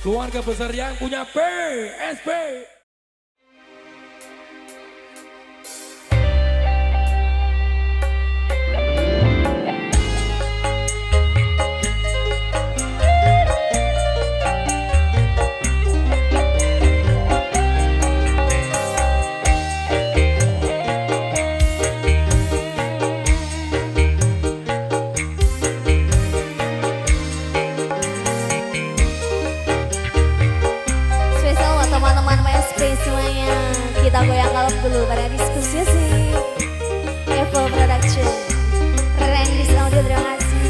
Keluarga besar yang punya PSP. Kita goyang kalap dulu pada diskusi sih. Evo Production, Rendis Audio, terima kasih.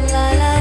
La la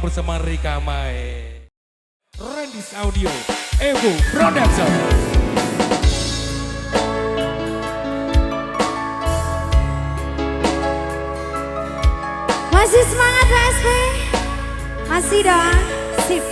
bersama Rika Mae. Rendis Audio, Evo Production. Masih semangat PSP? Masih dong? Sip.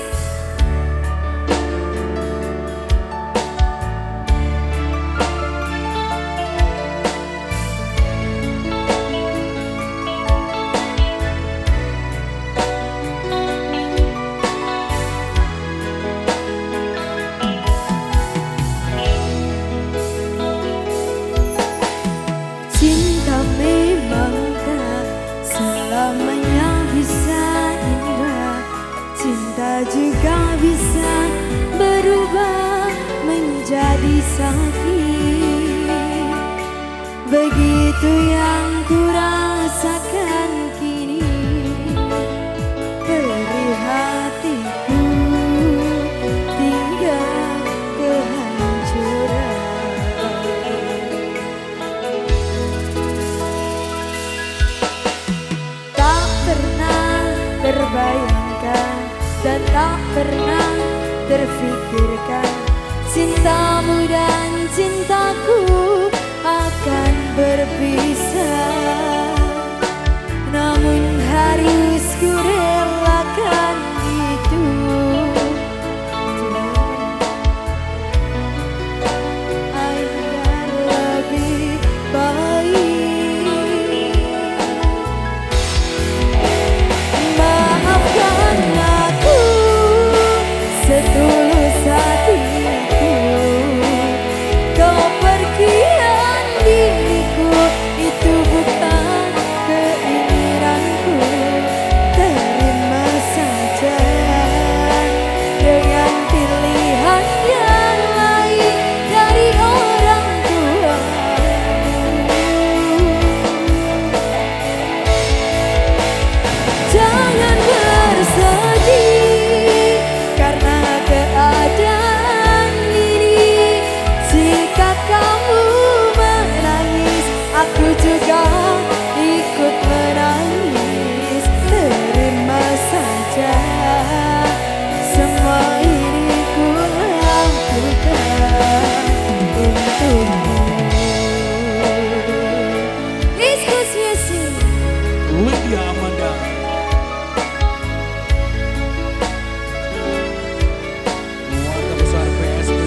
Cinta memang tak selamanya bisa indah. Cinta juga bisa berubah menjadi sakit. Begitu yang ku rasakan kini. Perih hatiku tinggal kehancuran. Tak pernah terbayangkan dan tak pernah terfikirkan cintamu dan cintaku akan berpisah. Namun harus ku relakan itu agar lebih baik. Maafkan aku setulus hatiku. Kau pergian diriku, itu bukan keinginanku. Terima saja dengan pilihan yang lain dari orang tua. Jangan bersedih karena keadaan ini. Jika kamu menangis, aku juga ikut menangis. Terima saja semua ini ku lakukan untukmu. Diskus Music. Lydia Amanda. Keluarga besar PSP.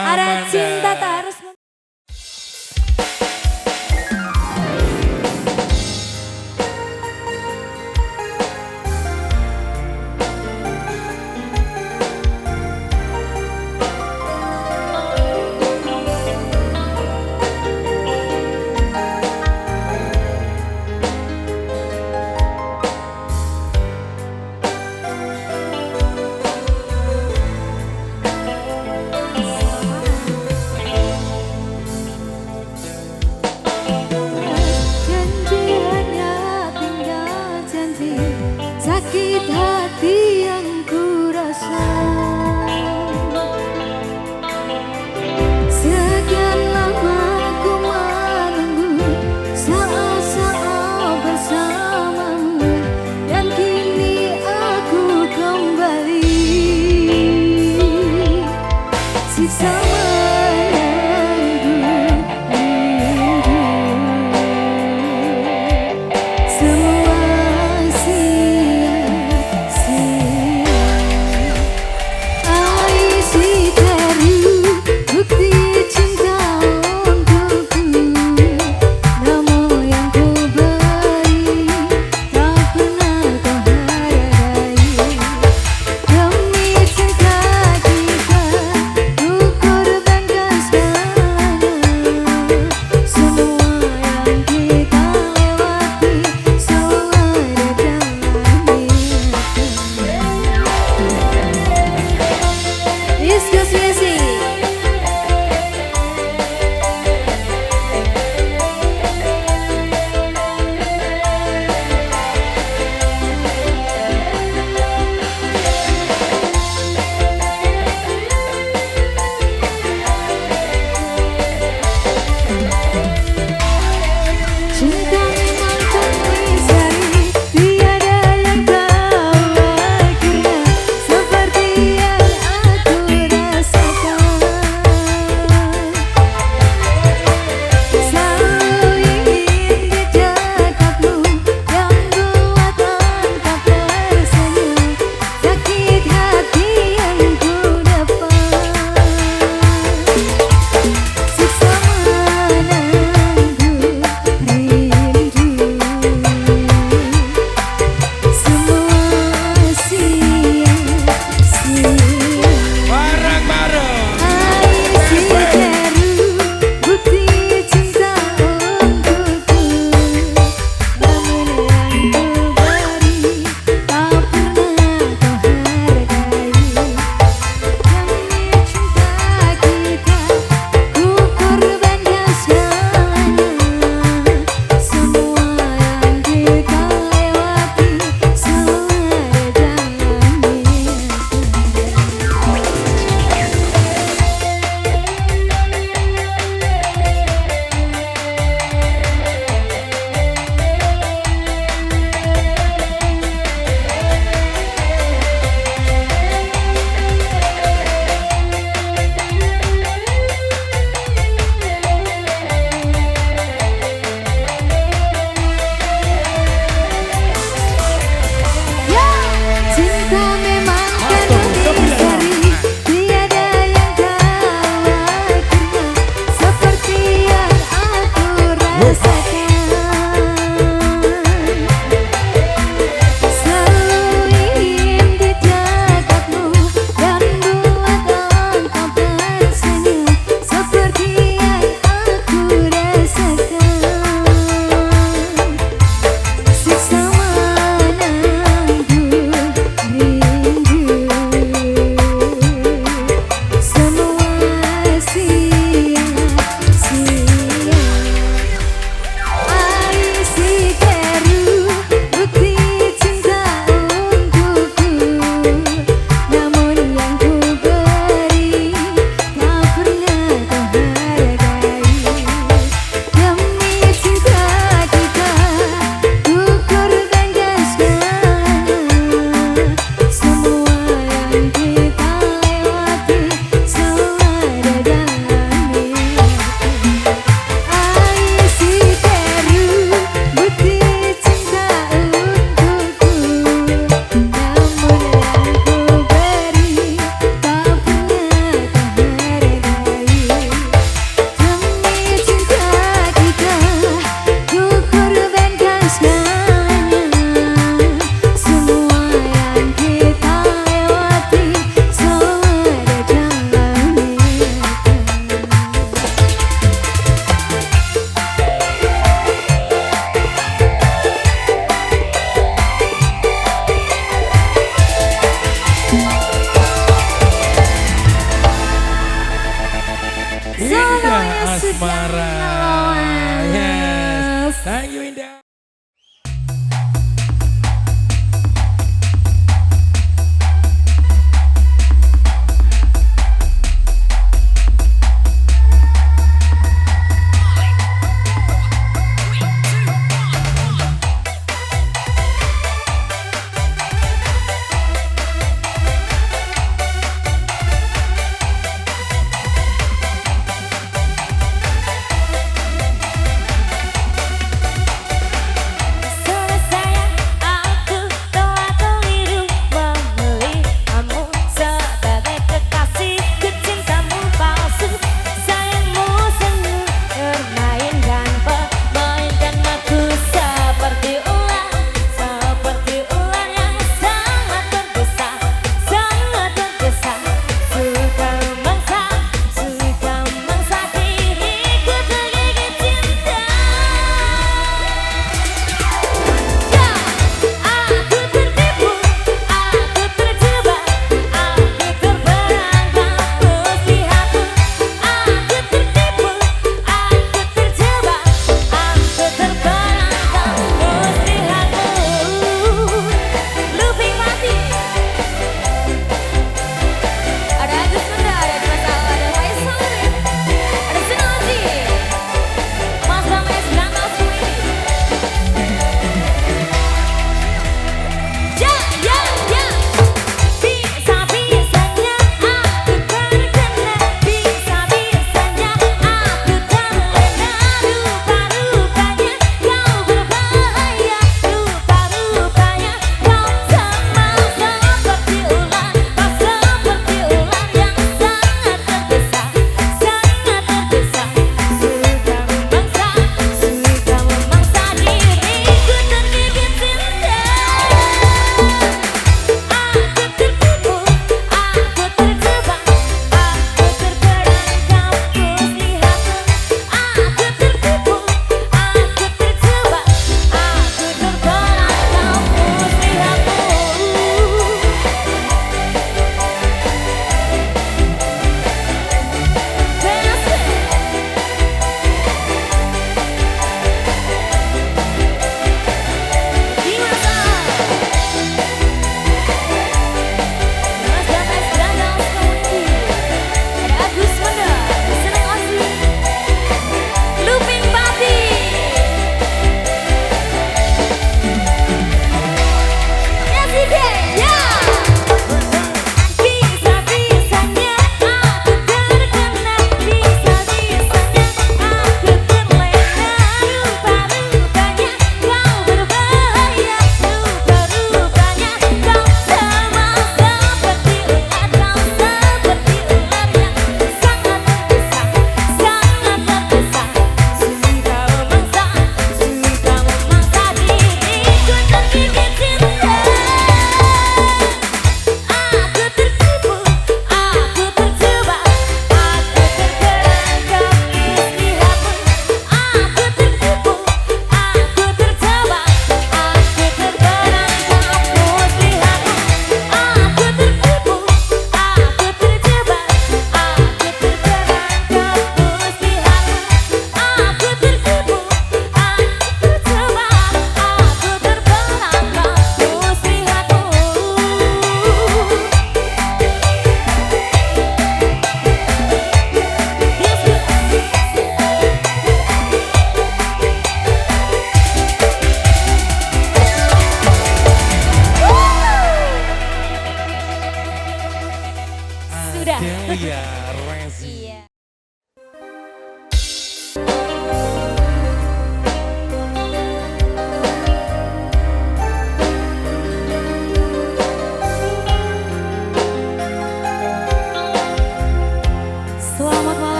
Ada Amanda. cinta tak harus Indah Semuanya sudah Asmara. lolos. Yes. Thank you Indah.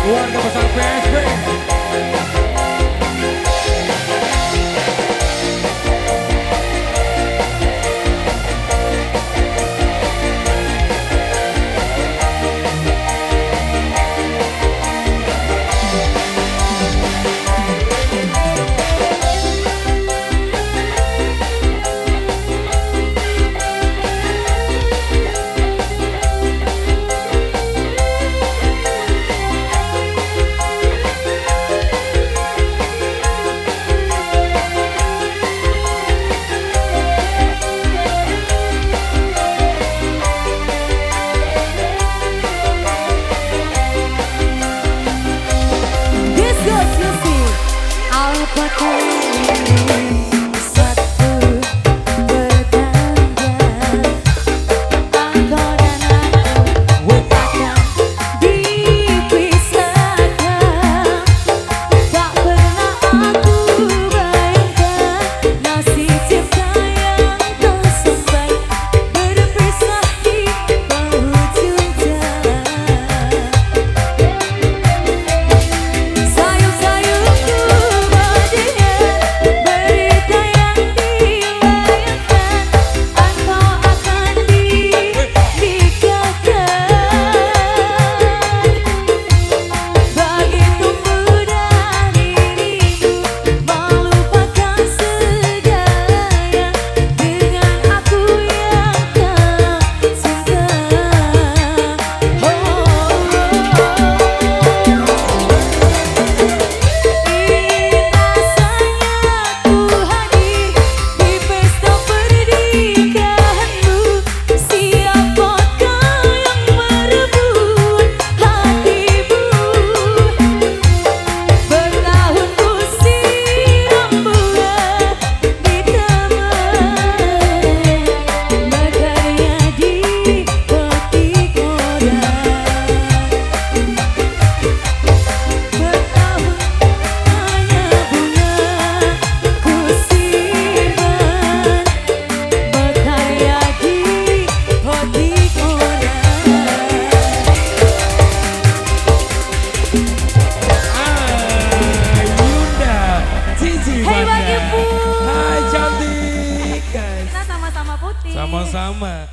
Keluarga besar PSB. Sama-sama.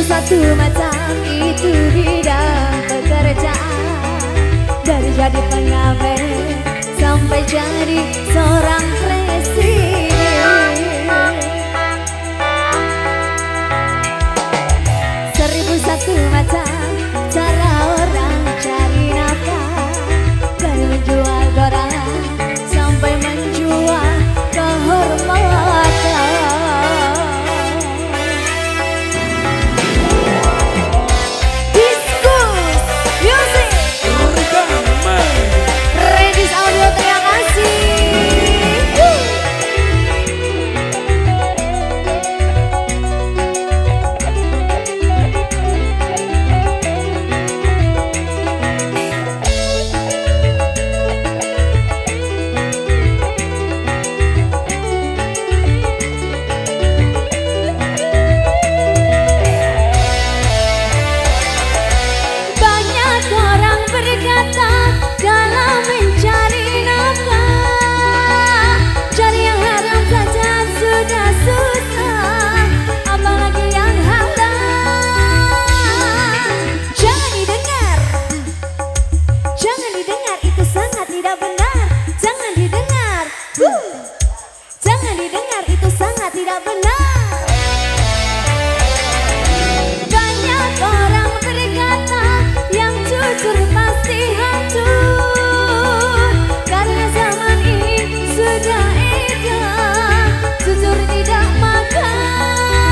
Satu macam itu bidang pekerjaan, dari jadi pengamen sampai jadi seorang presiden. 1001 macam cara orang cari nafkah, dari menjual koran sampai menjual kehormatan. Jangan didengar, itu sangat tidak benar. Banyak orang berkata yang jujur pasti hancur, karena zaman ini sudah edan, jujur tidak makan.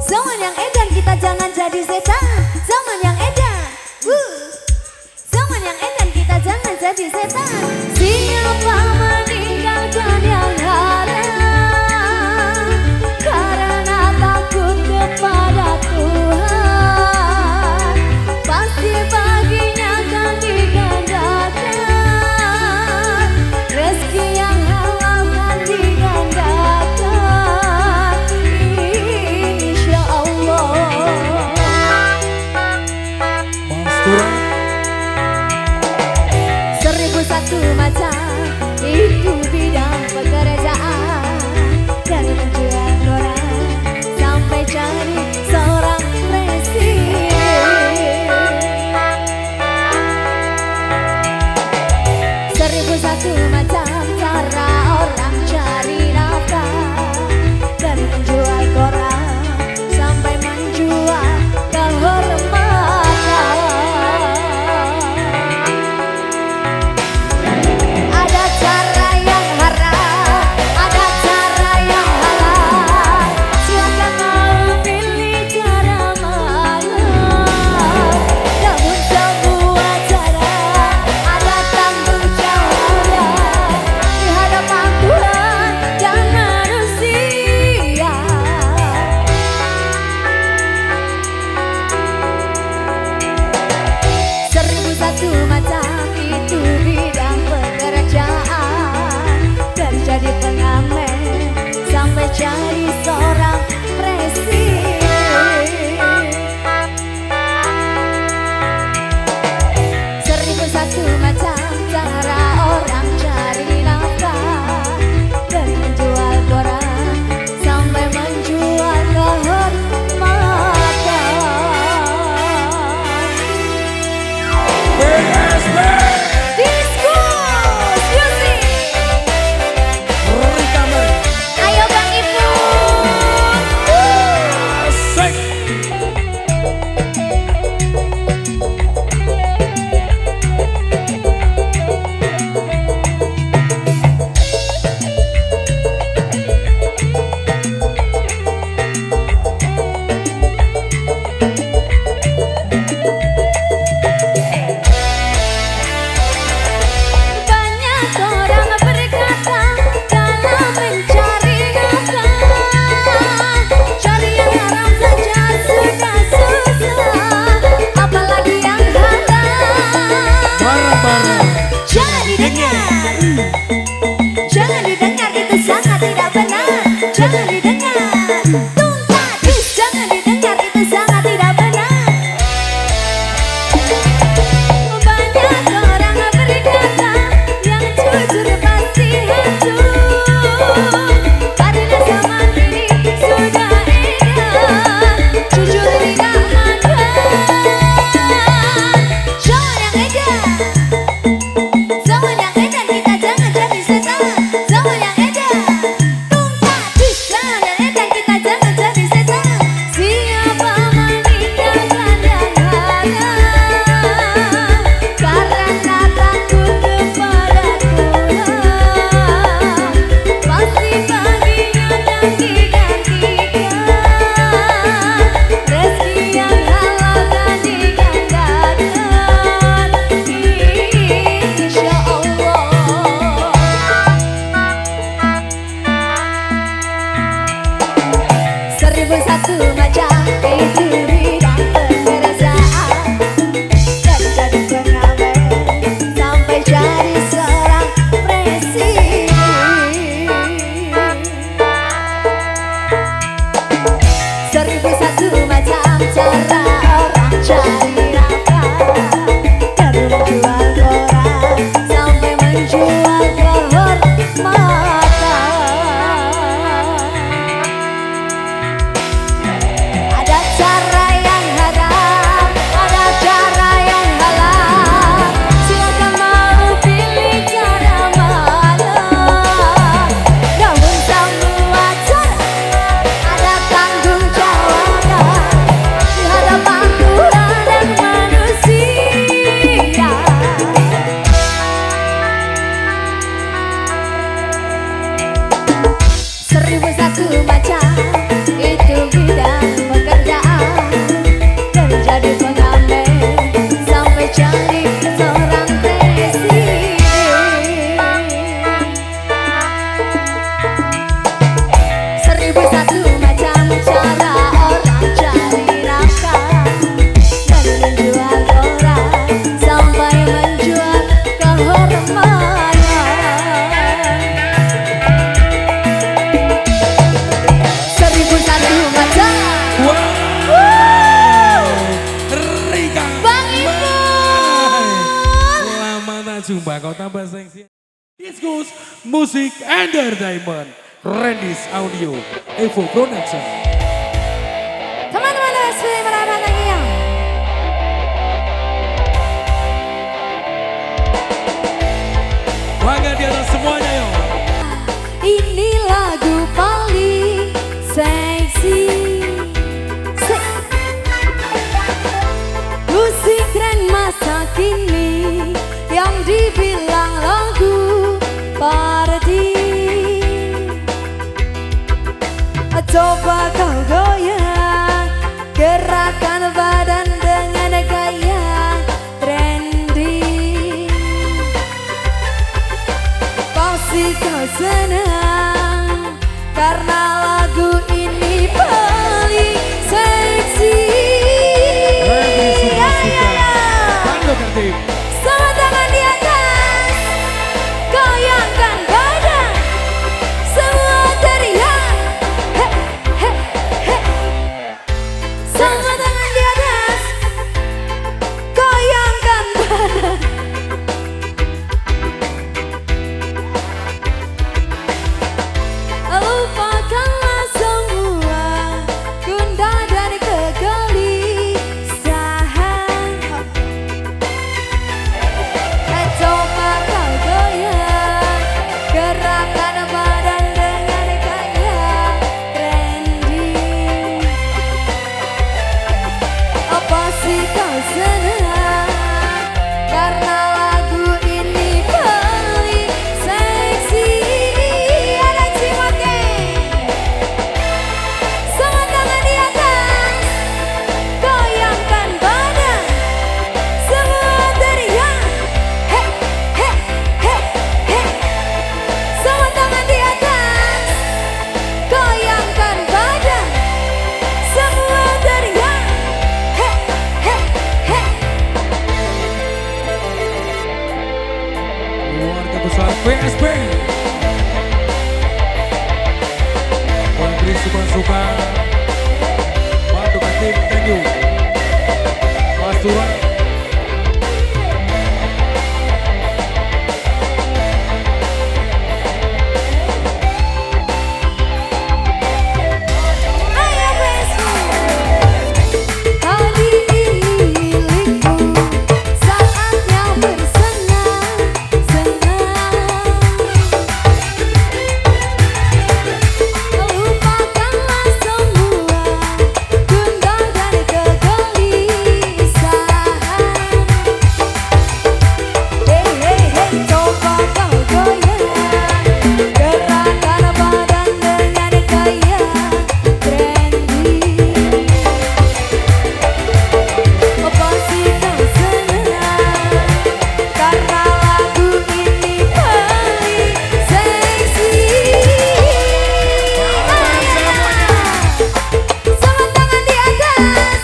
Zaman yang edan kita jangan jadi setan. Zaman yang edan, zaman yang edan kita jangan jadi setan. Siapa meninggalkan yang haram karena takut kepada Tuhan, pasti baginya akan digandakan, rezeki yang halal akan digandakan, insya Allah. 1001 macam itu bidang pekerjaan, dari menjual koran sampai cari seorang presiden. 1001 macam cara orang cari nafkah, dari menjual koran sampai menjual kehormatan. Satu macam itu bidang pekerjaan, dari jadi pengamen sampai cari seorang presiden. 1001 macam cara orang cari nafkah, dari menjual koran sampai menjual kehormatan. Jangan didengar, itu sangat tidak benar. Jangan didengar, tuntas. Jangan didengar, itu sangat tidak benar. Banyak orang berkata yang jujur pasti hancur, karena zaman ini jadi seorang presiden. Seribu satu macam cara orang cari nafkah, dari menjual orang sampai menjual kehormatan. Seribu satu macam. Rika Bang Ipul. Selamat jumpa kau tambah seksi. Diskus Musik Entertainment, Rendis Audio, Evo Production. Teman-teman SP merapat lagi ya. Bangga di atas semuanya yo. Ini lagu paling seksi. Musik keren masa kini yang dibilang lagu party. Coba kau goyang, gerakan badan dengan gaya trendy. Pasti kau senang karena lagu ini paling seksi. Semua suka. Bando Kertip. Semua tangan di atas, goyangkan badan, semua teriak. He, he, he. Semua tangan di atas, goyangkan badan. Lupakanlah semua gundah dan kegelisahan. Coba kau goyang, gerakan badan dengan gaya trendy. Apa sih kau senang karena lagu ini paling seksi. Ada Cimake. Semua tangan di atas, goyangkan badan, semua teriak. He, he, he, he. Semua tangan di atas, goyangkan badan, semua teriak. He, he, he. Keluarga besar PSP. Menteri suka-suka. Bando Kertip, thank you. Mas Turan. Ayo besok, hari ini milikku, saatnya bersenang-senang. Lupakanlah semua gundah dan kegelisahan. Hey hey hey, coba kau goyang, gerakan badan dengan gaya trendy. Pasti kau senang karena lagu ini paling seksi. Semua tangan di atas,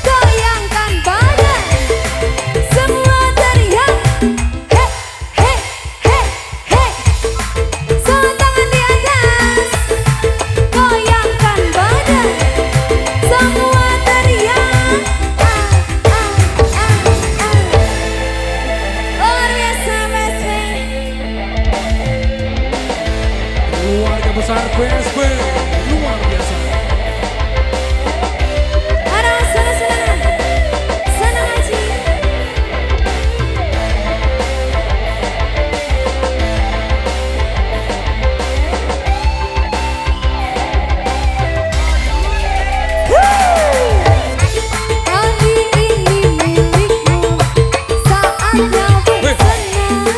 goyangkan badan, semua teriak. He, he, he, he. Semua tangan di atas, goyangkan badan, semua teriak. Luar biasa Messi. Keluarga besar PSP. Luar biasa. Ada senang-senang, senang aja. Hari ini milikmu, saatnya bersenang-senang.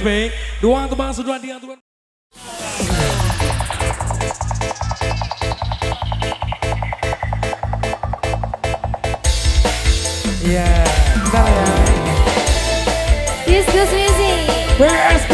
PSB. Doang tuh bang, sudah dia tuh. Iya, bentar ya. Diskus Music. PSB.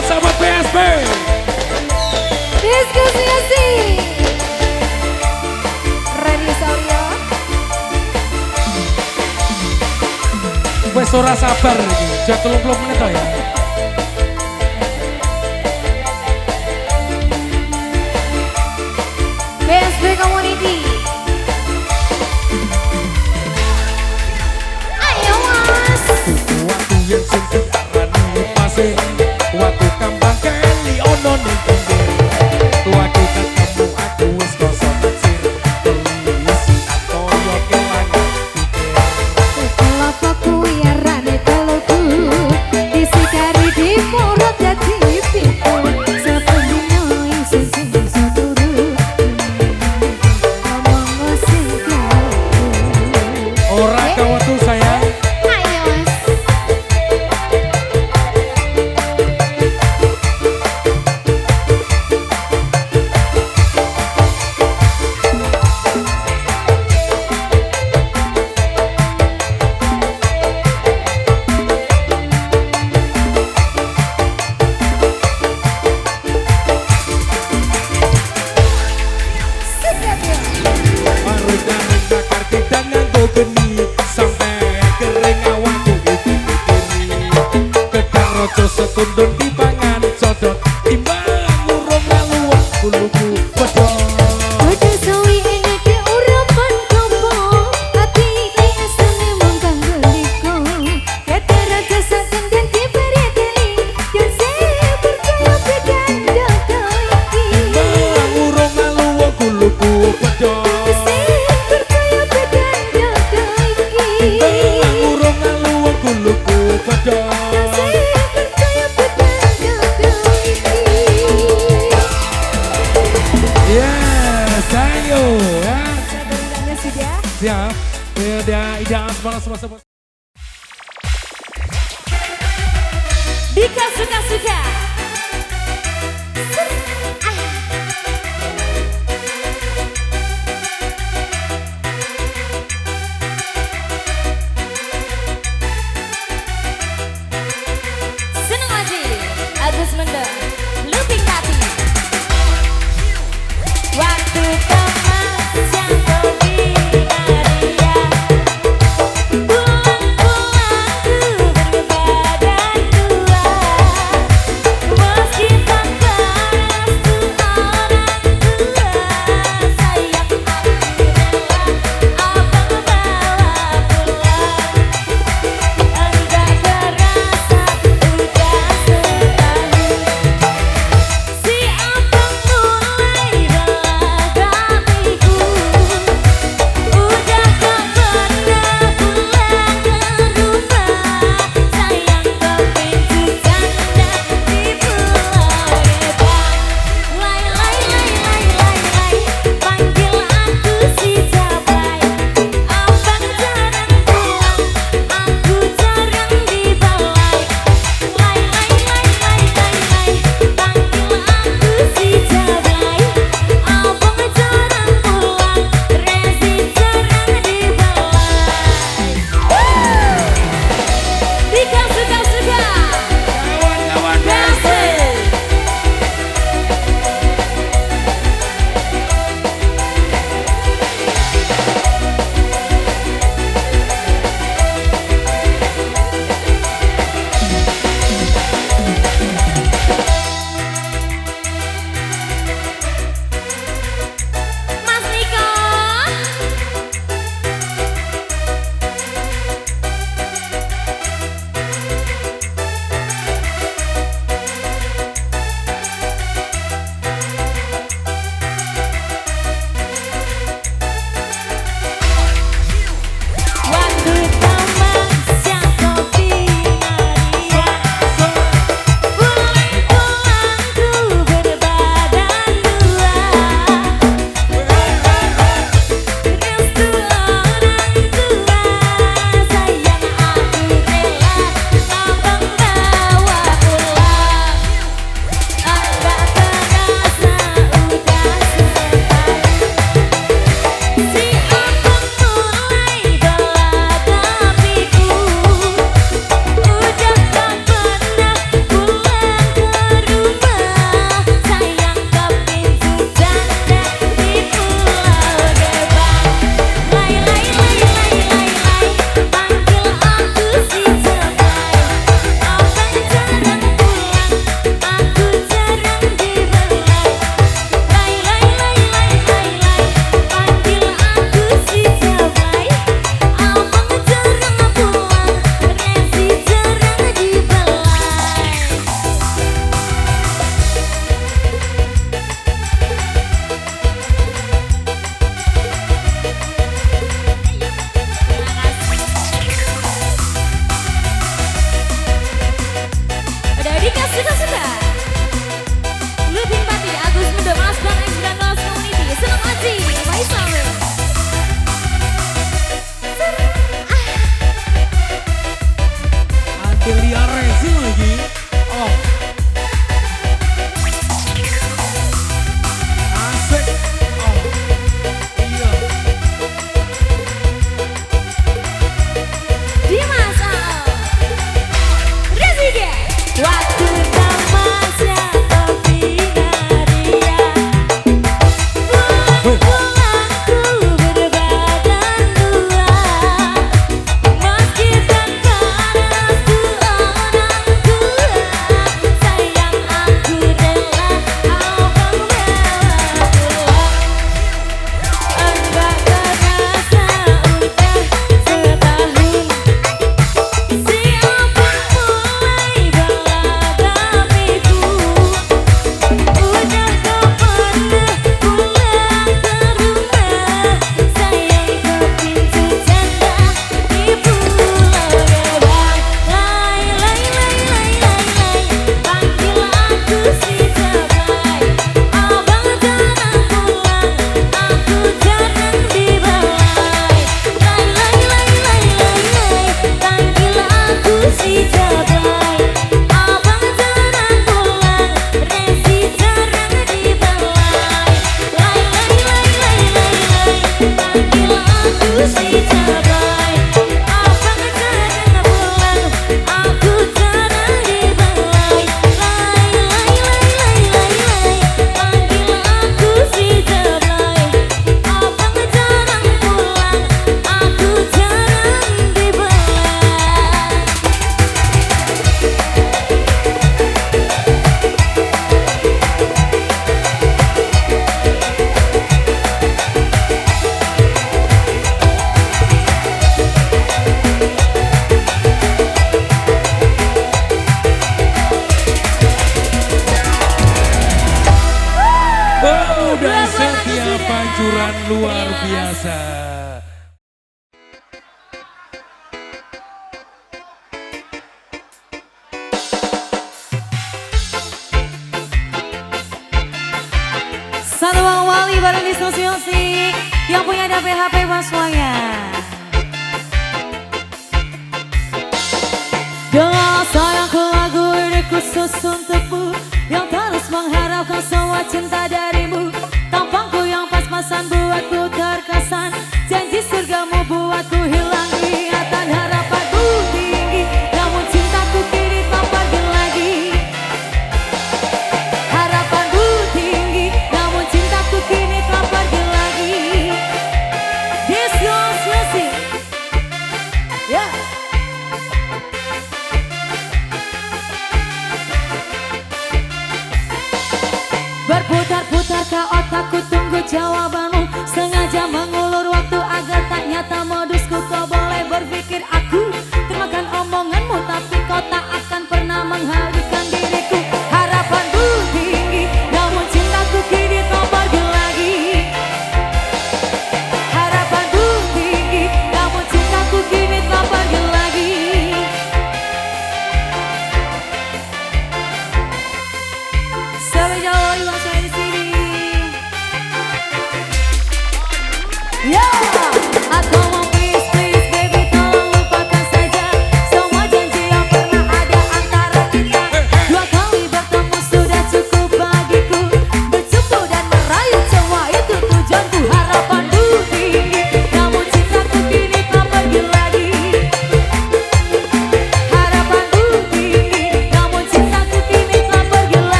Sahabat PSB. Diskus Music. Reni Saurio. Wes ora sabar iki. Jek 30 menit ya. PSB Community. Ayo mas. Waktu yang sing diarani pasir. Waktu kambang keli ono ning pinggir. Waktu ketemu aku wis kosong naksir. Telisi koyo kelangan pikir. Kelapa kuwi arane teluku. Disikari di murut dadi pitu. Sepenyo isin sing iso turu. Ngomong sing Ora kawan tuh sayang. Ayo mas. Setundun di pangan codot timbang urung laluan kuluku pedot. Udah sawi ini ke urapan kopo. Hati ini esane mong kanggo liko. Kata raja saken dan diberi deli. Yang saya percaya pedan dodo iki. Timbang urung laluan kuluku pedot. Saya percaya pedan dodo iki. Timbang urung laluan kuluku pedot. Siap, ideal semua. Dika suka-suka. Seneng lagi, Agus Mendeng, Luping Tati. Waktu teman jatuh di Maria. Pulang-pulang ku berbadan dua. seluncuran luar biasa. Satu Bang Wali bareng di Musik yang punya HP buat semuanya. Dengan sayangku lagu ini khusus untukmu yang terus mengharapkan semua cinta darimu. Tampangku yang pas-pasan buatku terkesan, janji surgamu buatku hilang ingatan. Harapanku tinggi, namun cintaku kini tak pergi lagi. Harapanku tinggi, namun cintaku kini tak pergi lagi. This yours music, yeah. Berputar-putar ke otakku tunggu jawabanmu, sengaja mengulur waktu agar tak nyata modusku. Kau boleh berpikir aku termakan omonganmu, tapi kau tak akan pernah mengharuskan diriku. Harapanku tinggi, namun cintaku kini tak pergi lagi. Harapanku tinggi, namun cintaku kini tak pergi lagi. Sampai jumpa di bangsa di sini.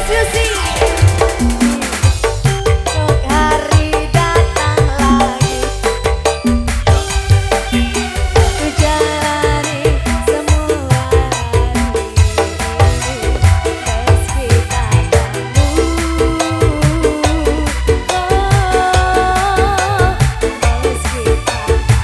Susi. Esok hari datang lagi, ku jalani semua hari meski katamu, meski katamu.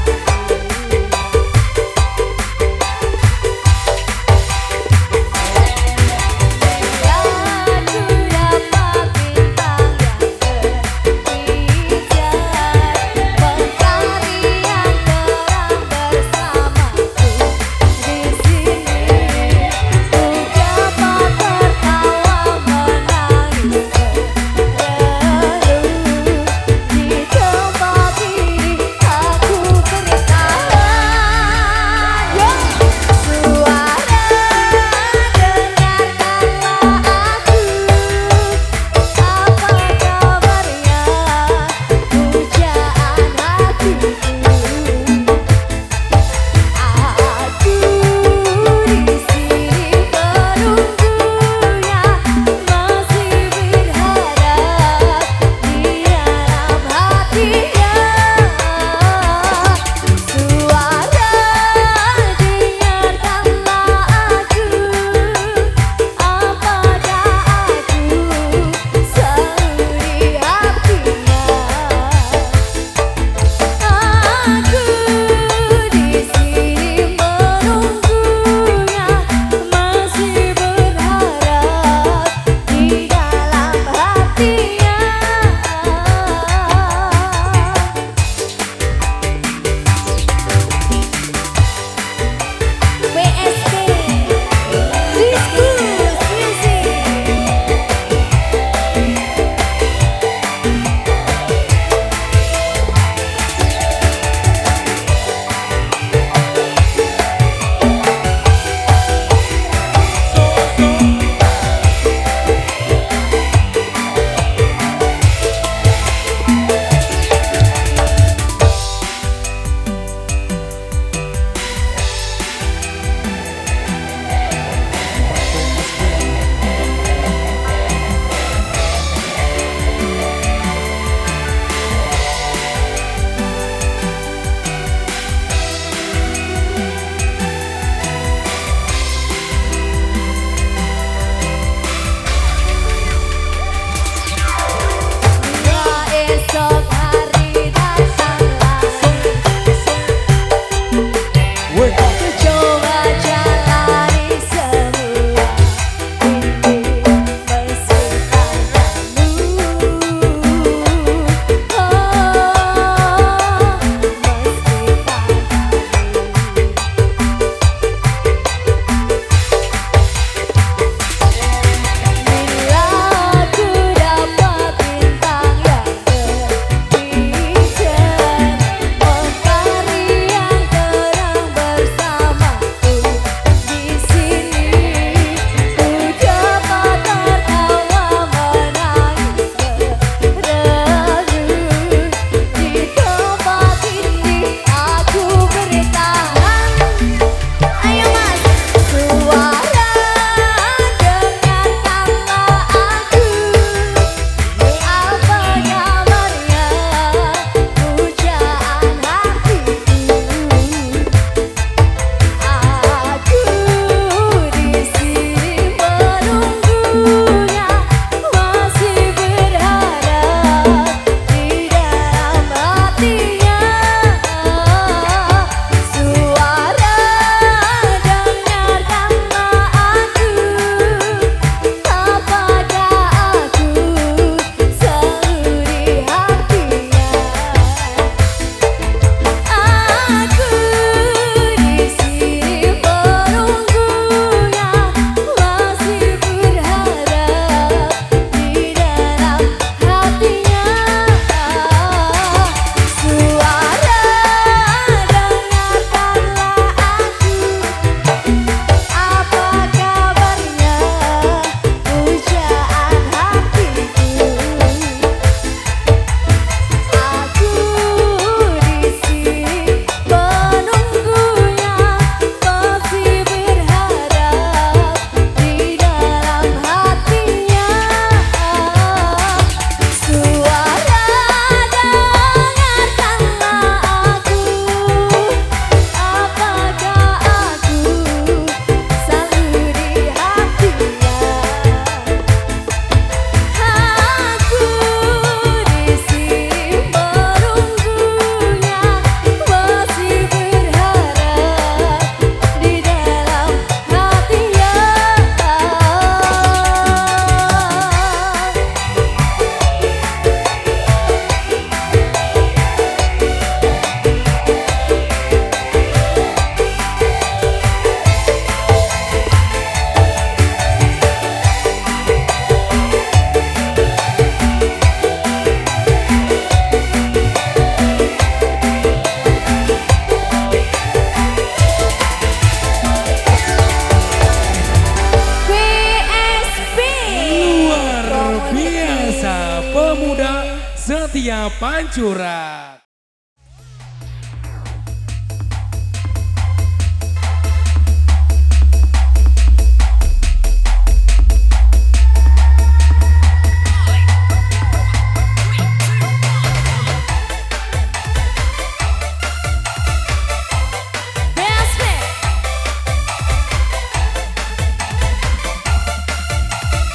Setia Pancuran.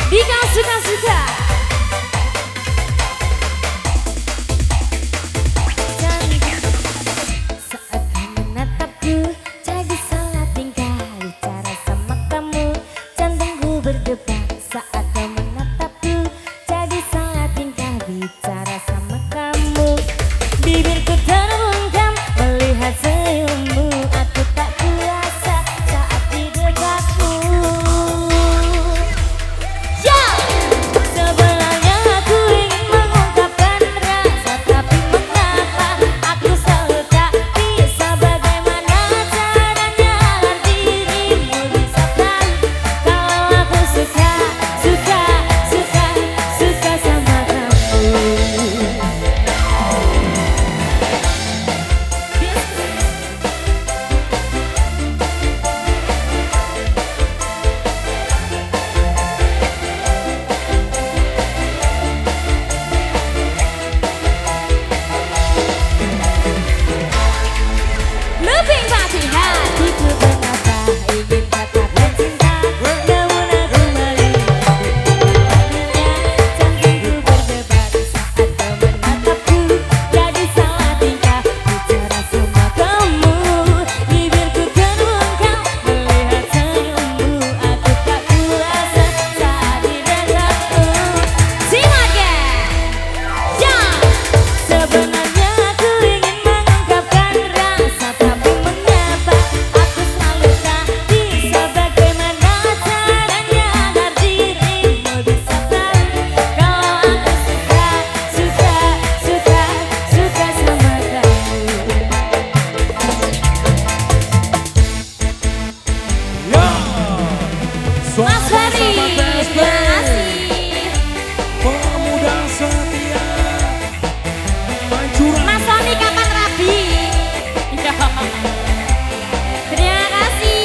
Dika suka-suka. Saat kamu menatapku, jadi salah tingkah bicara sama kamu, jantungku berdebar. Saat kau menatapku, jadi salah tingkah bicara sama kamu. Bibirku terbungkam melihat senyummu, aku tak kuasa saat di dekatmu. Sebenarnya aku ingin mengungkapkan rasa, tapi mengapa aku selalu tak bisa. Bagaimana caranya agar dirimu bisa tahu kalau aku suka sama kamu. Lebih pasti hatiku mengapa ingin katakan cinta, namun aku melihat jantungku berdebar saat kau menatapku, jadi salah tingkah bicara sama kamu. Bibirku terbungkam melihat senyummu, aku tak kuasa saat di dekatmu. Sebenarnya aku ingin mengungkapkan rasa, tapi mengapa aku selalu tak bisa. Bagaimana caranya agar dirimu bisa tahu kalau aku suka sama kamu. Ya, Mas Ferry, sahabat PSB, terima kasih. pemuda setia Pancuran. Mas Sony kapan rabi? Terima kasih. Terima kasih.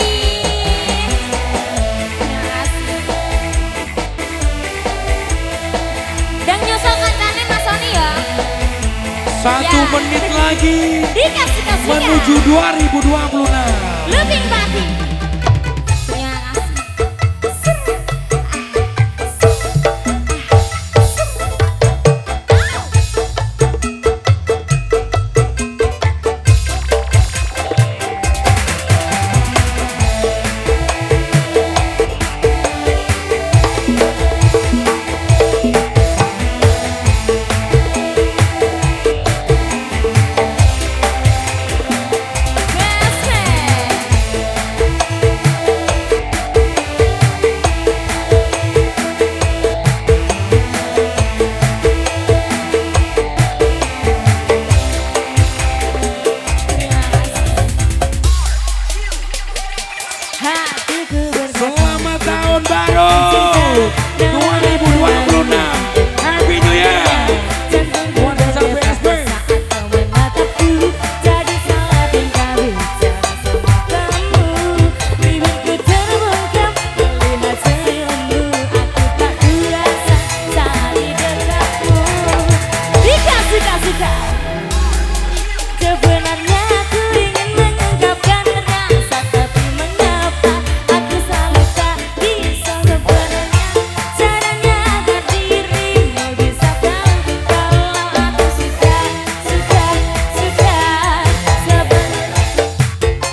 Dan nyusul kancane Mas Sony ya. 1 menit lagi Dikasih menuju 2026. Lebih pagi. Terima kasih. Hatiku berkata Selamat tahun baru 2026. Happy New Year. Buat desa PSB. saat kau menatapku, jadi salah tingkah bicara sama kamu. Bibirku terbungkam melihat senyummu, aku tak kuasa saat di dekatmu. Dika suka-suka. Sebenarnya aku ingin mengungkapkan rasa, tapi mengapa aku selalu tak bisa. Sebenarnya caranya agar dirimu bisa tahu kalau aku suka. Sebenarnya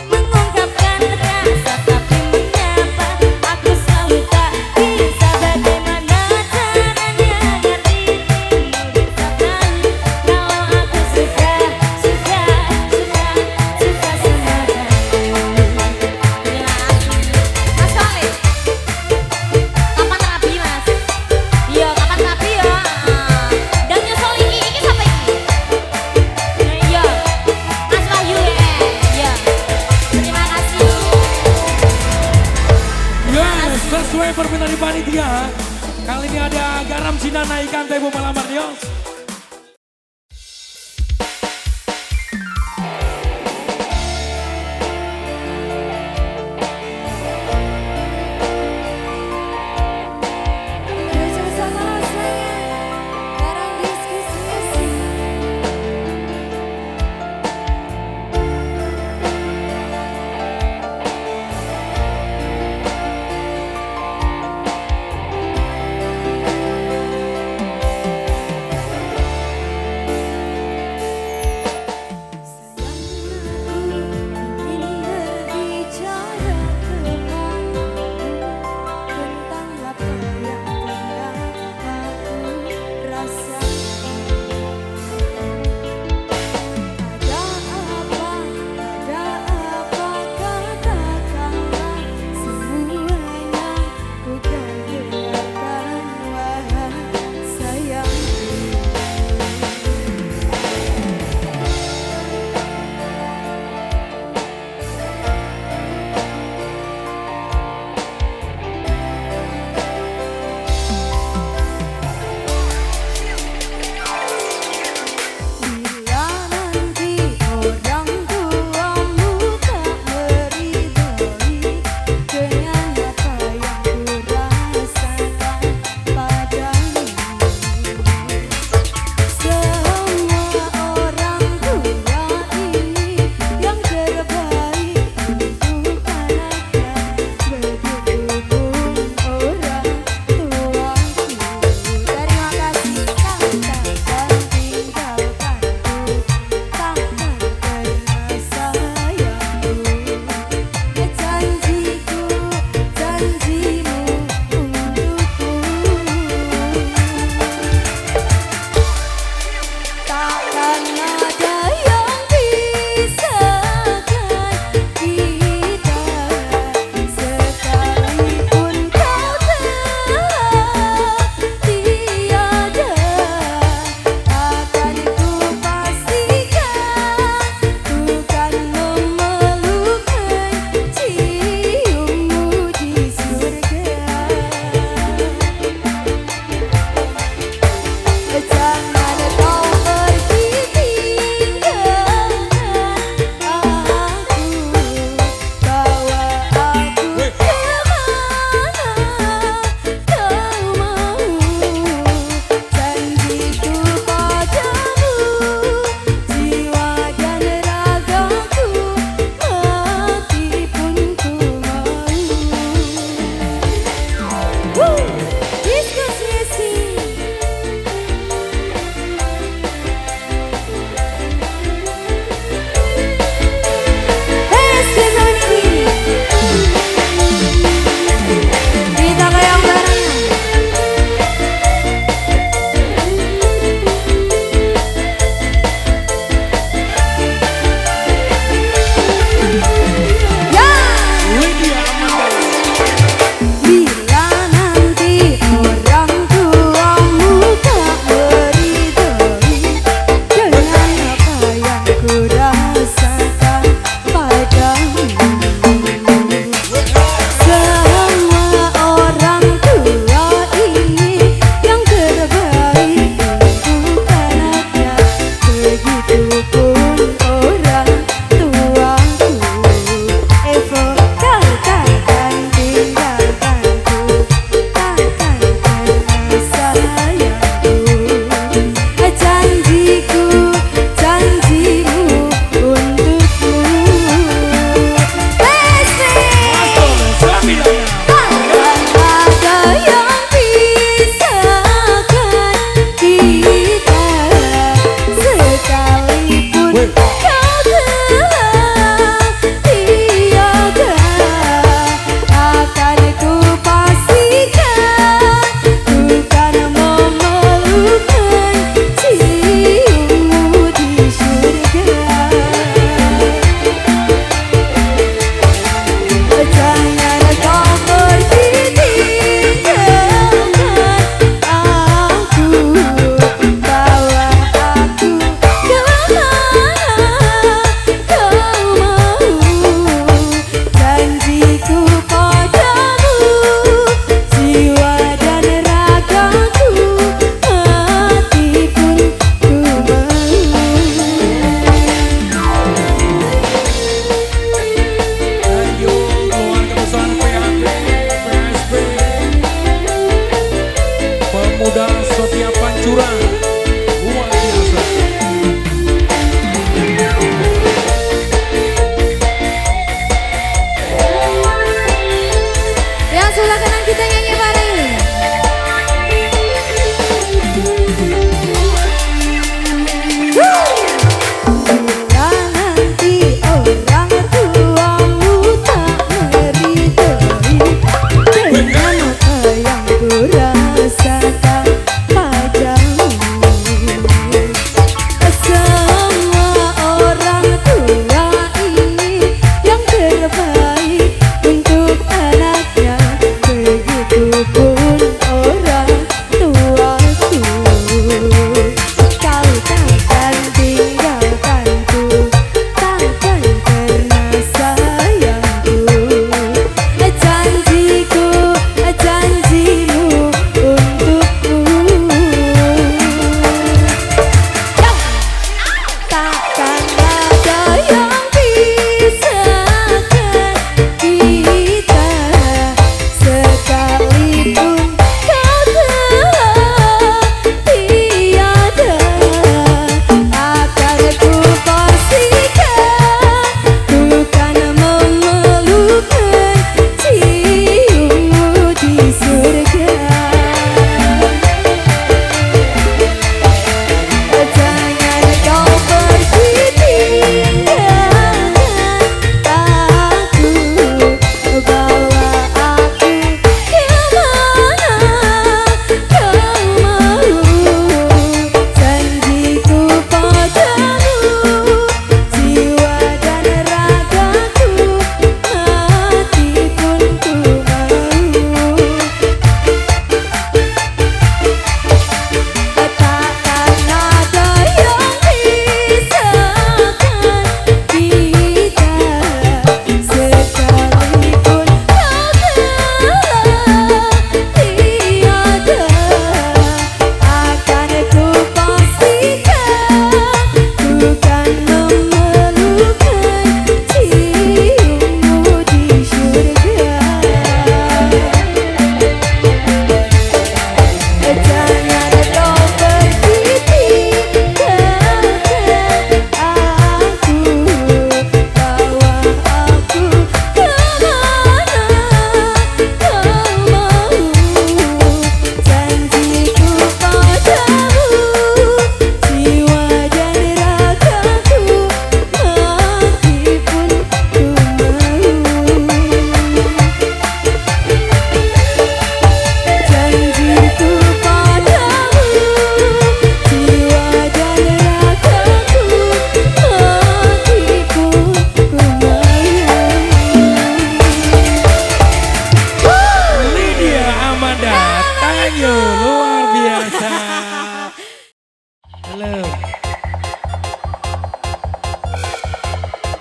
mengungkapkan rasa, tapi mengapa aku selalu tak bisa. Bagaimana caranya agar dirimu bisa tahu kalau aku suka sama kamu. Terima kasih. Mas Soleh, kapan rabi Mas? Iya, kapan rabi ya? Dan nyusul iki siapa iki? Iya, Mas Wahyu ya. Iya. Terima kasih. Yes, sesuai permintaan di panitia. Kali ini ada garam Cinana ikan tempo malamar, yos.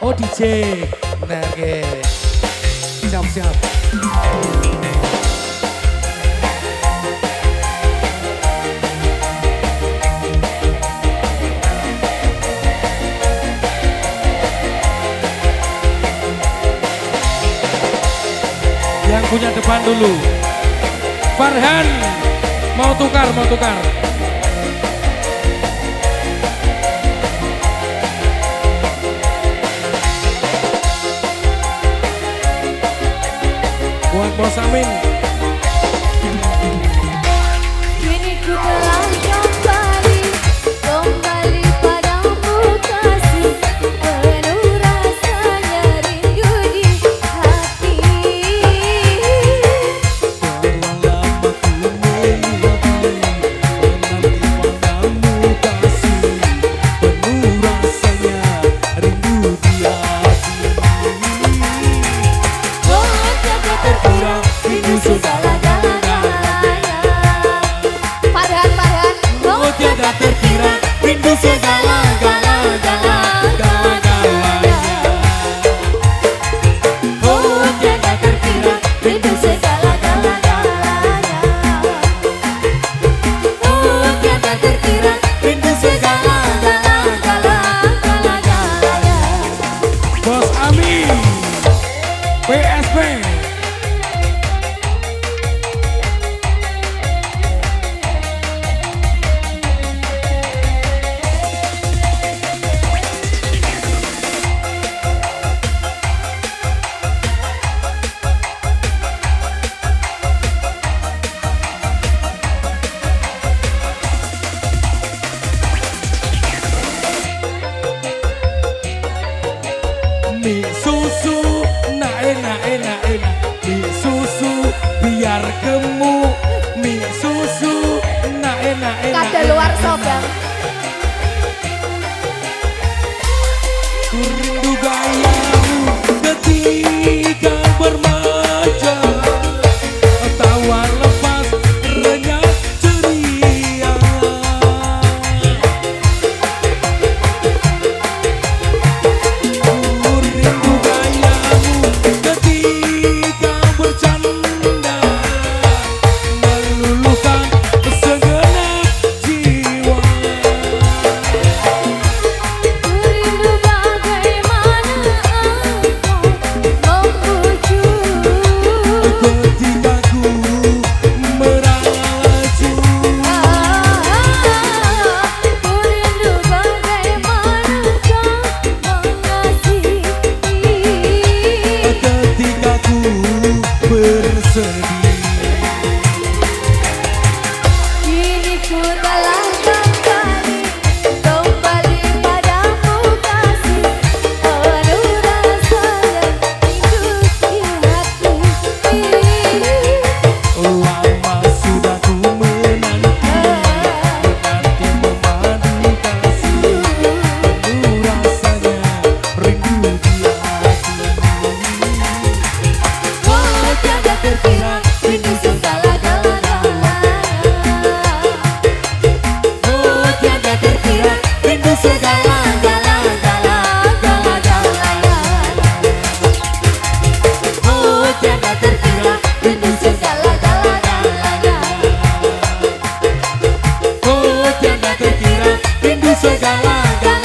Oh DJ, bener ke. Siap-siap. Yang punya depan dulu. Farhan, mau tukar, mau tukar. Buat Bos Amin. Kini ku telah kembali padamu kasih, penuh rasanya rindu di hati. Telah lama ku menanti padamu kasih, penuh rasanya rindu di hati. Terkira rindu segala-galanya. Farhan, Oh tiada terkira rindu segala-galanya. oh tiada terkira rindu segala-galanya. Oh tiada terkira rindu segala-galanya. Bos Amin, PSP. Mie susu, nak enak. Mie susu, biar gemuk. Mie susu, nak enak. Kada luar sobang. Ku rindu gayamu ketika bermanja, tawa lepas renyah ceria. Ku rindu gayamu ketika bercanda, meluluhkan segenap jiwa. Rindu bagaimana engkau membujuk. Ketika ku meraju, Rindu bagaimana kau mengasihi. ketika ku bersedih. Kini ku telah kembali padamu kasih, penuh rasanya rindu di hati. Lama sudah ku menanti memadu kasih, penuh rasanya rindu di hati. Oh tiada terkira rindu segala-galanya. Oh tiada terkira rindu segala-galanya. Oh tiada terkira rindu segala-galanya. Oh tiada terkira rindu segala-galanya.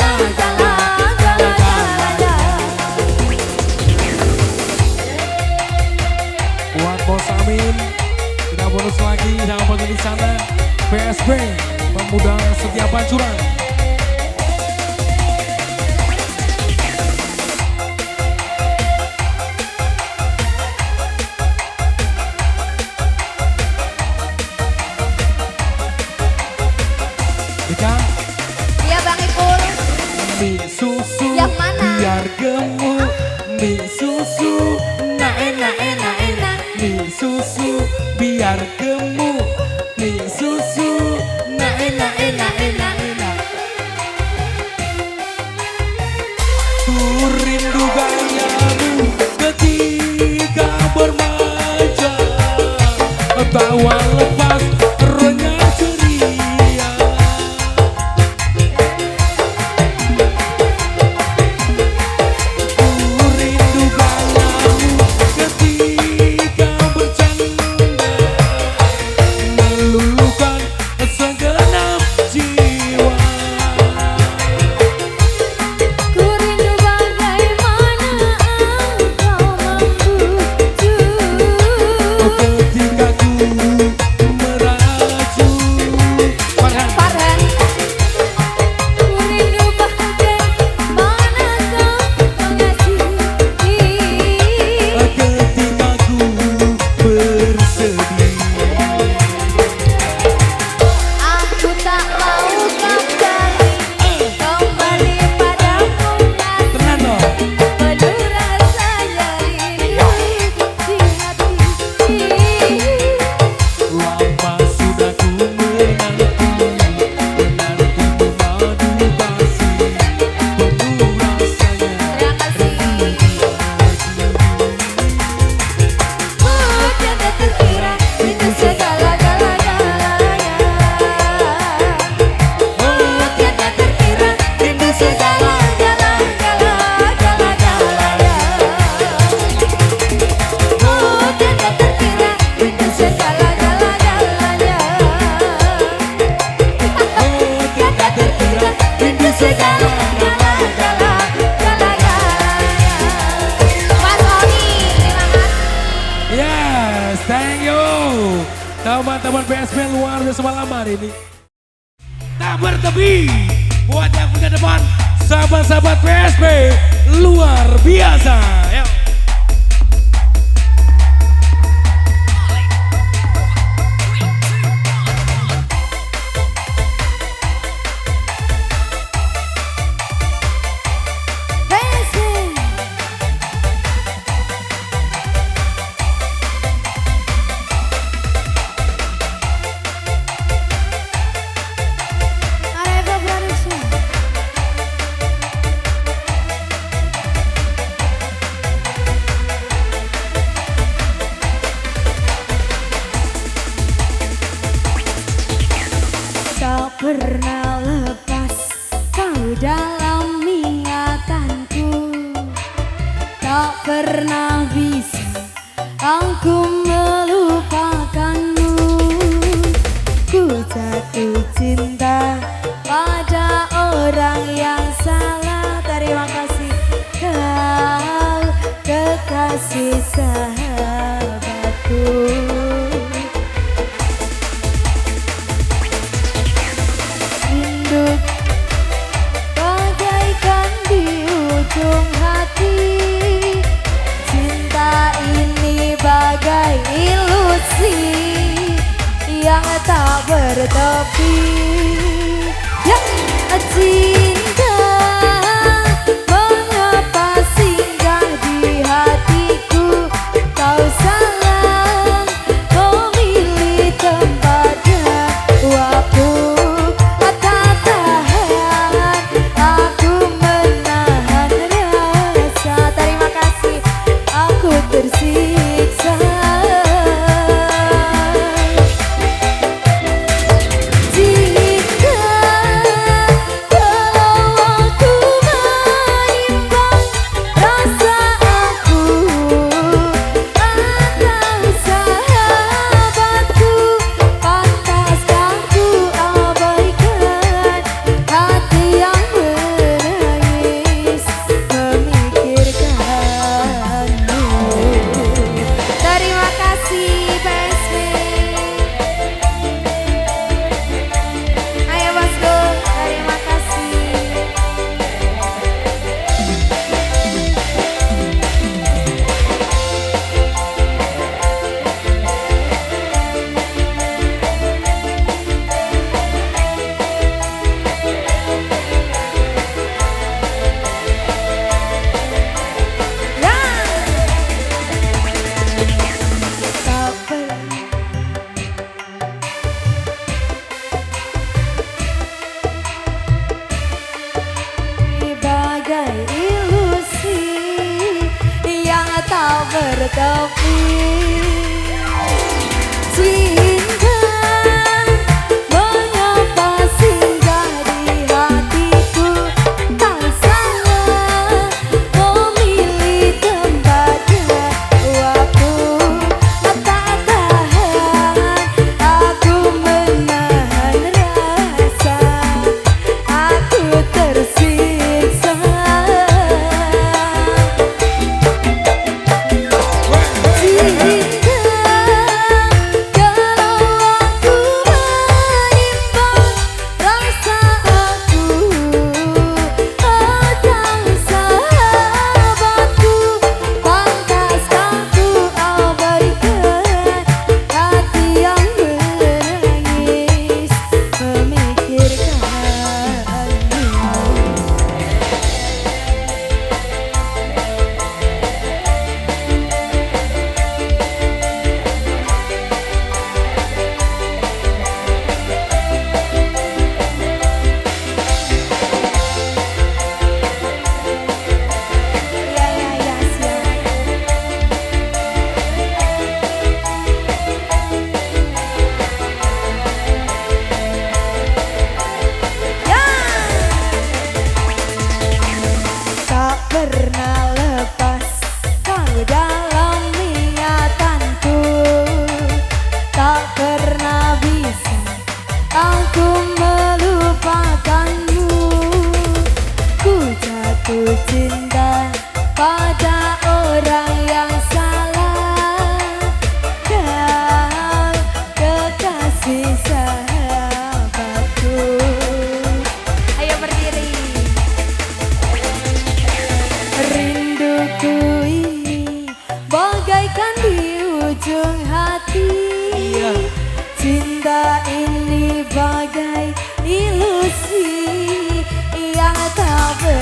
Buat Bos Amin, tidak bonus lagi, jangan pergi di sana. PSP, pemuda setia pancuran. Ika, Iya Bang Ipul. mie susu, Yang mana? biar gemuk. Mie susu, nak enak. Mie susu, biar gemuk. Mie susu, nak enak. Ku rindu gayamu ketika bermanja, tawa lepas renyah ceria. segala gala. Mas Oni, terima kasih. Yes, thank you. Teman-teman PSP luar biasa malam hari ini. Tak bertepi buat yang punya depan, sahabat-sahabat PSP luar biasa. Yuk. Tak pernah lepas kau dalam ingatanku, tak pernah bisa aku melupakanmu. Ku jatuh cinta pada orang yang salah. Terima kasih kau kekasih sahabatku. Bagaikan di ujung hati, cinta ini bagai ilusi yang tak bertepi. Cinta mengapa singgah di hatiku, kau salah memilih tempat dan waktu. Tersiksa jika kalau aku menimbang rasa aku atau sahabatku, pantaskah ku abaikan hati yang menangis memikirkanmu. Terima kasih PSP. Ayo bosku, terima kasih. Tak pernah bagai ilusi yang tak bertepi. Cinta mengapa singgah di hatiku, tak salah memilih tempat dan waktu. Tak tahan aku menahan rasa, aku tersiksa. Cinta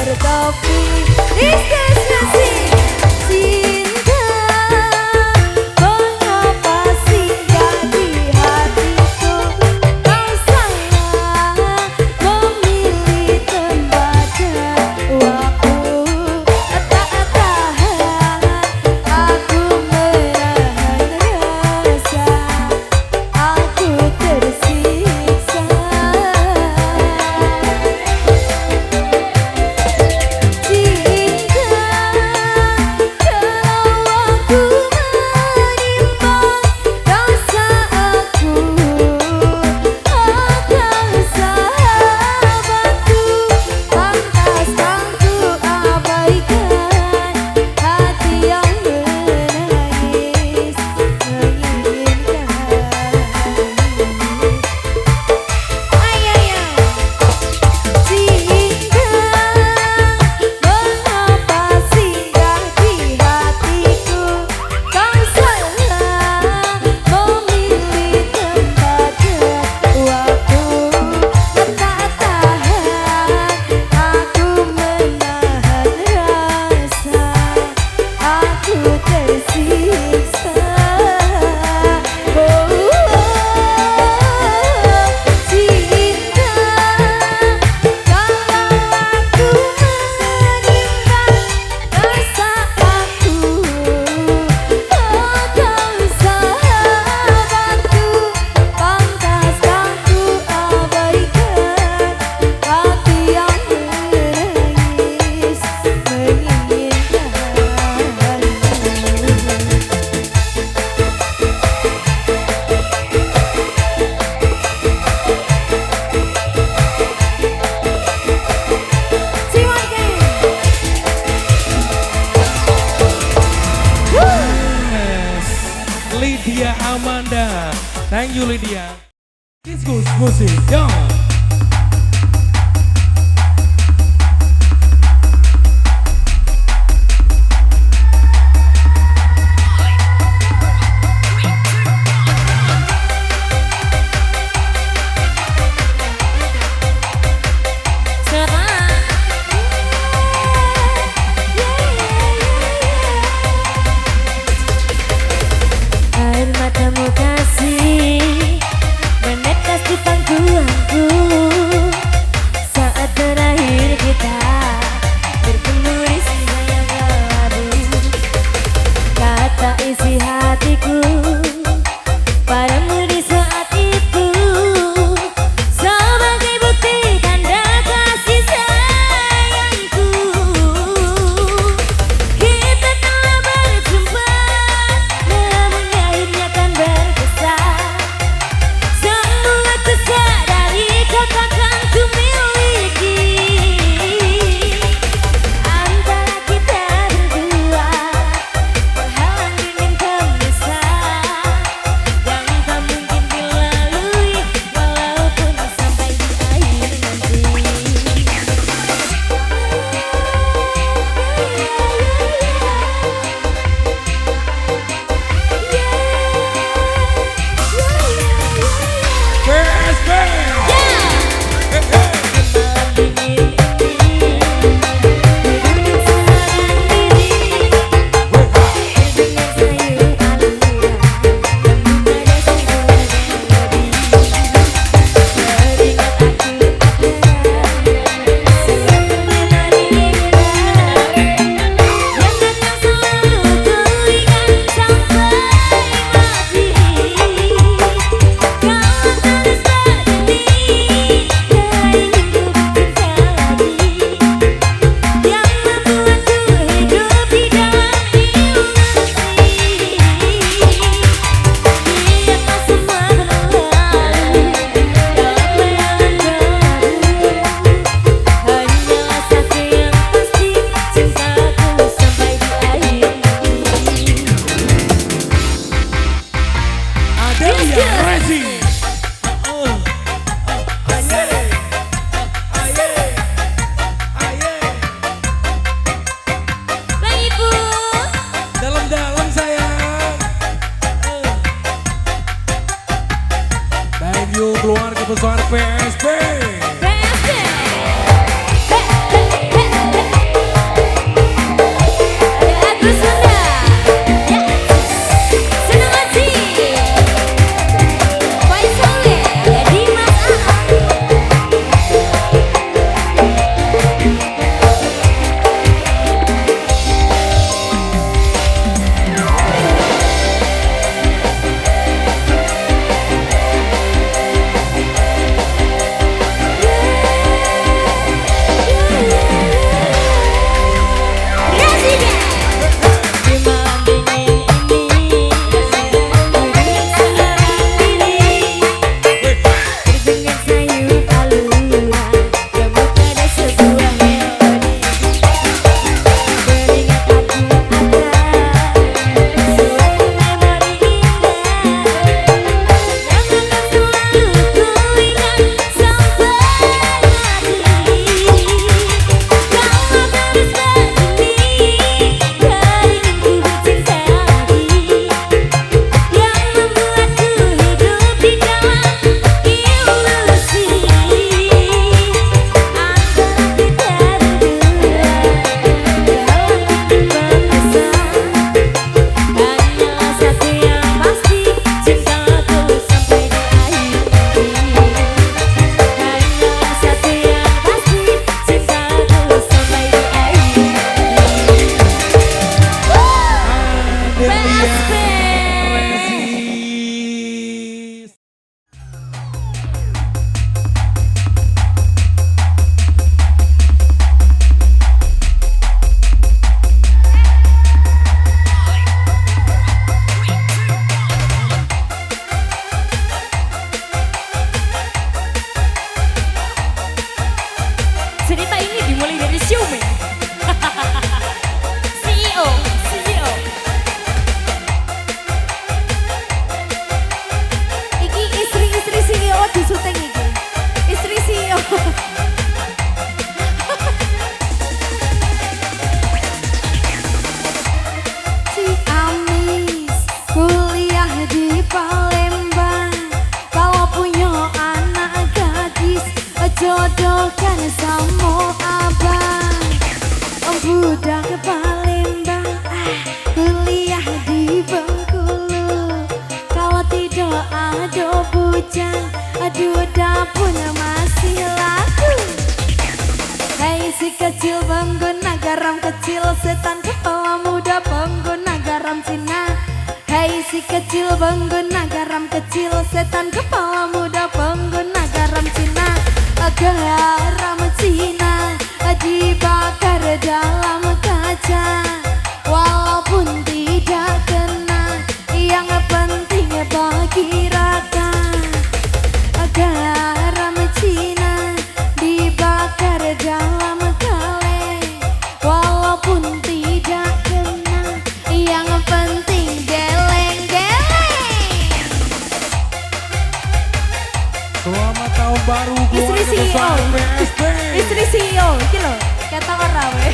berkopi. Diskusi cinta, mengapa singgah di hatiku? Kau salah memilih tempat dan waktu. Tak tahan aku menahan rasa, aku tersiksa. Lydia Amanda. Thank you Lydia. Diskus musik, yo. Air matamu kasih menetes di pangkuanku. Ciumi. CEO, CEO. Iki istri CEO di syuting iki. Istri CEO. Ciamis, kuliah di Palembang. Kalau punya anak gadis, jodohkan sama abang. Budak Palembang, kuliah di Bengkulu. Kalau tidak ada bujang, aduh dapur masih laku. Hei si kecil pengguna garam kecil, setan kepala muda pengguna garam Cina. Hei si kecil pengguna garam kecil, setan kepala muda pengguna garam Cina. Garam Cina dibakar dalam kaca, walaupun tidak kena, yang penting bagi raka. Garam Cina dibakar dalam kaleng, walaupun tidak kena, yang penting geleng-geleng. Selamat tahun baru Istri keluarga CEO. besar PSB. Istri CEO, iki lho, kata orang we.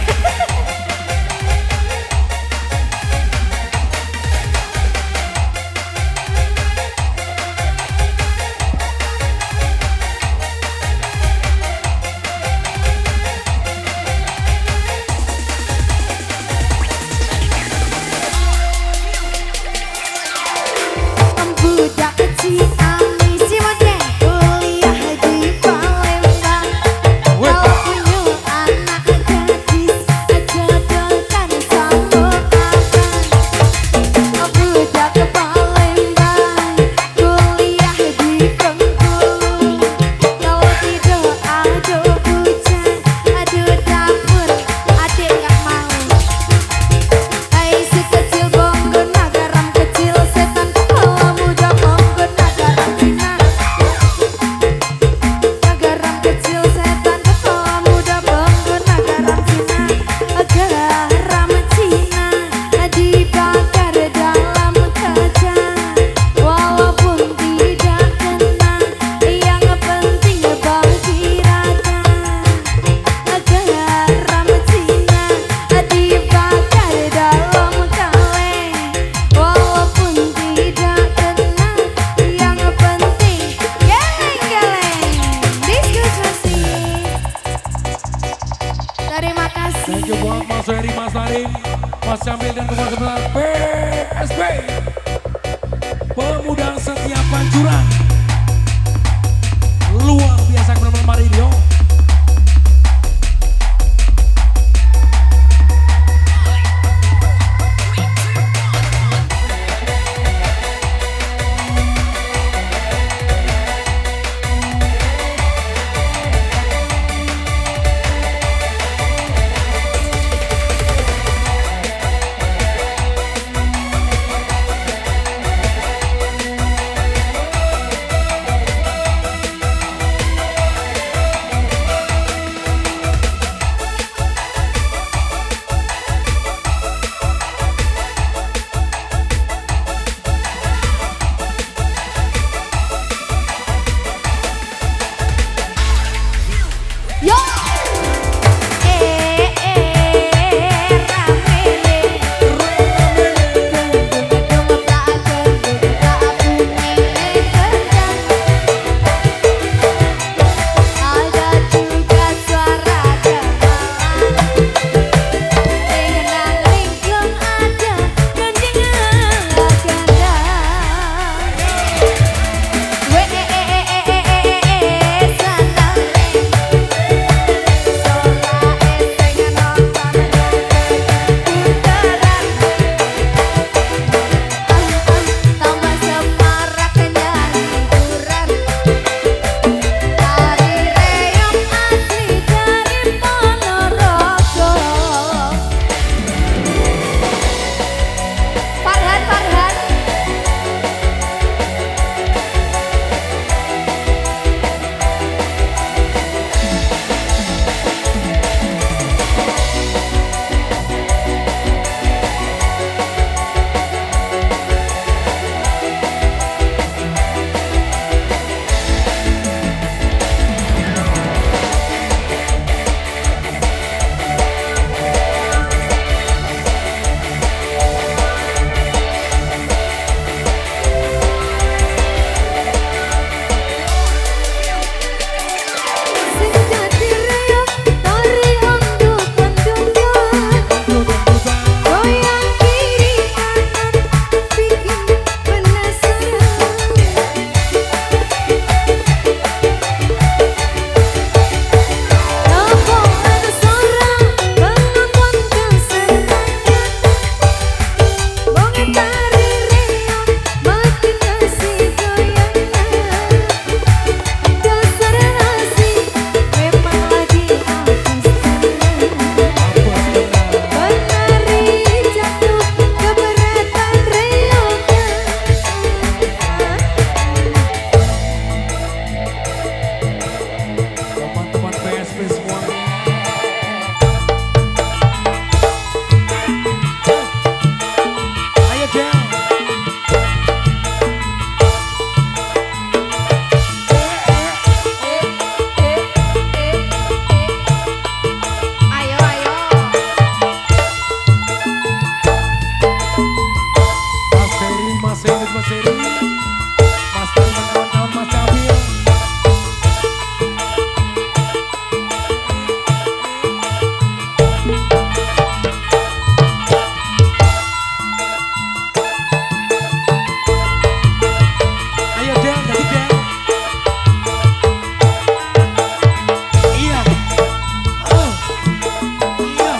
Budak Ciamis, si model kuliah di Palembang. Kalau punya anak gadis, jodohkan sama abang. Budak Palembang, kuliah di Bengkulu. Kalau tidak ada bujang, aduh dapur adik gak mau. Hai si kecil pengguna garam kecil, setan kepala muda pengguna garam Cina. Garam kecil setan kepala muda pengguna garam Cina. Garam Cina dibakar dalam kaca, walaupun tidak kena, yang penting bagi rata. Garam Cina dibakar dalam kaleng, walaupun tidak kena, yang penting geleng-geleng. Diskusi. Terima kasih. Thank you buat Mas Heri, Mas Tarim, Mas Jamil dan keluarga besar PSB. Pemuda setiap pancuran. Luar biasa benar-benar Mario. Yo. Ada juga suara gamelan, dengan linglung ada gandengan ganda. Sanang kasih semuanya. Ayo Del. Ayo, ayo. Mas Ferry, Mas Hendrik, Mas Ferry, Mas Ferry dan kawan-kawan, Mas Cabil. Ayo Del, jadi Del. Iya. Oh. Iya.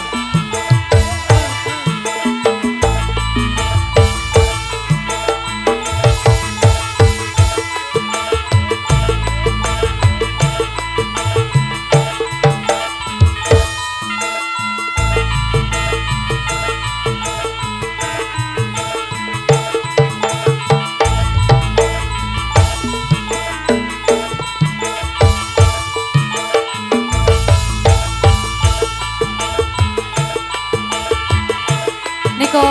Niko.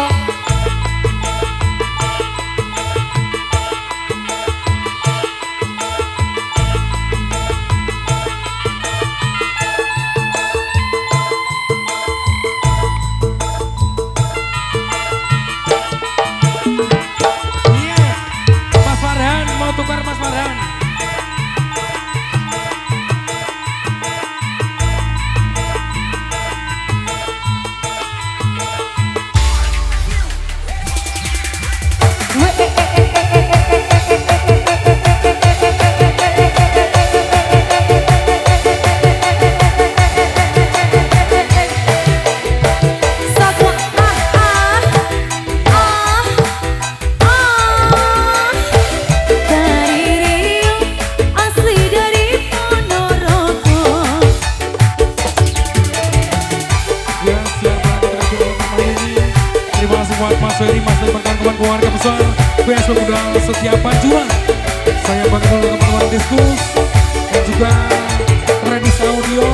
Iya. Mas Farhan, mau tukar Mas Farhan. Ya, siapa terakhir kali ini. Terima kasih buat Mas Ferry, Mas dan kawan-kawan keluarga besar PS Pemuda Setia Panjuan. Saya bagi dulu teman-teman Diskus dan juga Redis Audio,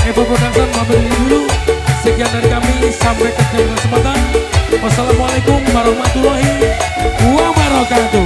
Evo Production, mampir dulu. Sekian dari kami, sampai ketemu kesempatan. Wassalamualaikum warahmatullahi wabarakatuh.